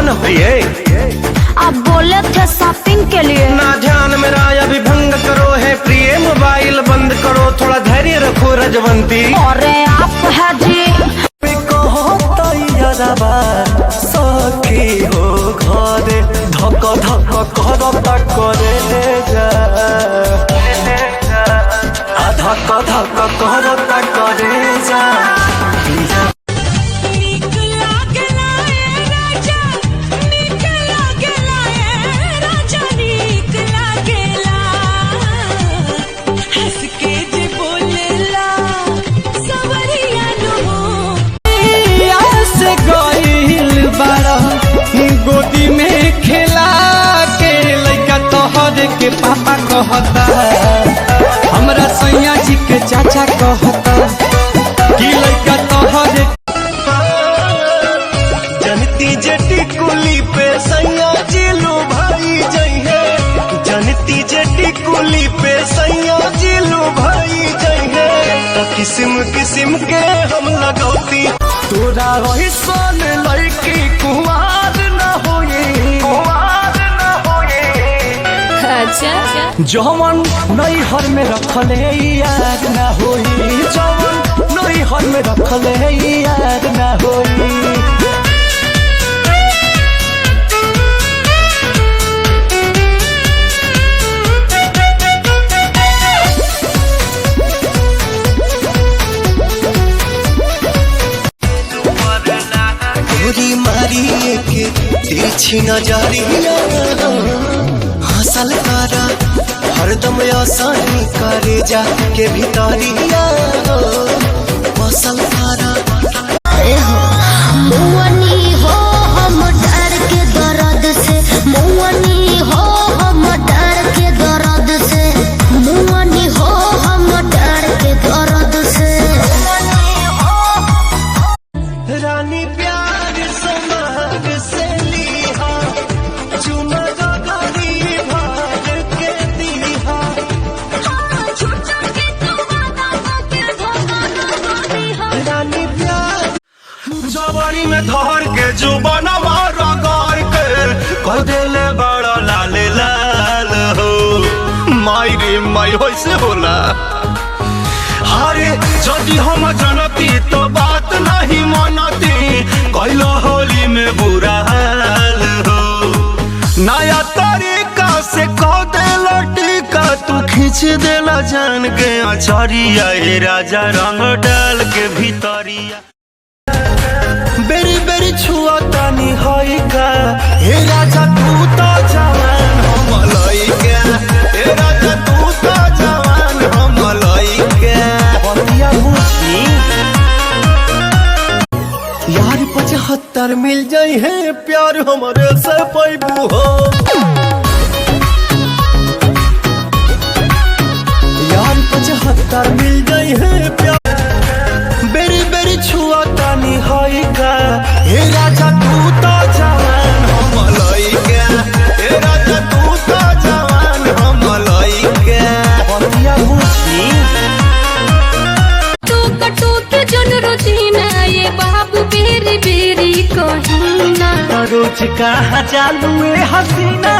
कौन हो ये? आप बोले थे शॉपिंग के लिए। ना ध्यान मेरा अभी भंग करो है प्रिय, मोबाइल बंद करो, थोड़ा धैर्य रखो रजवंती। अरे आप है जी सखी हो घरे धक धक करता करे जा, धक धक करता करे जा। गोदी में खेला के लइका तोहर के पापा कहता, हमरा सैया जी के चाचा कहता कि लइका तोहर। जनती जेटी कुली पे सैया जिलू भाई जइहे, जनती जेटी कुली पे सैया जिलू भाई जइहे, तो किस्म किस्म के हम लगौती। तोरा रही सन लड़की कुंवार न होए, कुंवार न होए। अच्छा जवन नई हर में रखले याद न होई, जवन नई हर में रखले याद न होई। मारी के तिरछी नजरिया हंसल करा हरदम आसानी करे जा के भीतरिया मसल करा। मुअनी हो हम डर के दर्द से, मुअनी हो हम डर के दर्द से, मुअनी हो हम डर के दर्द से। रानी प्यार समाग से लिहा, चुना गगरी भाग के दिहा, रानी प्यार जवानी में धर के जुबानवा रगड़ के कह देले बड़ा लाल लाल हो। माई रे माई होइसे होला। अरे जदि हम जनती तो बात नहीं मनती, कैलो होली में बुरा हाल हो। नया तरीका से कह देला टीका, तू खींच देला जान के अचरिया, हे राजा रंग डाल के भीतरिया। बेरी बेरी छुआ तानी होई का, हे राजा तू तो जवान हम लइका, हे राजा तू तो जवान हम लइका। बतिया बुझी यार 75 मिल जाई है प्यार हमारे से पैबू हो। यार 75 मिल जाई है प्यार। बेरी बेरी छुआ तानी होई का, हे राजा तू तो जवान हम लइका, हे राजा तू तो जवान हम लइका। बतिया बुझी ये बाबू बेरी बेरी कहीना, रोज कहाँ चालू है हसीना,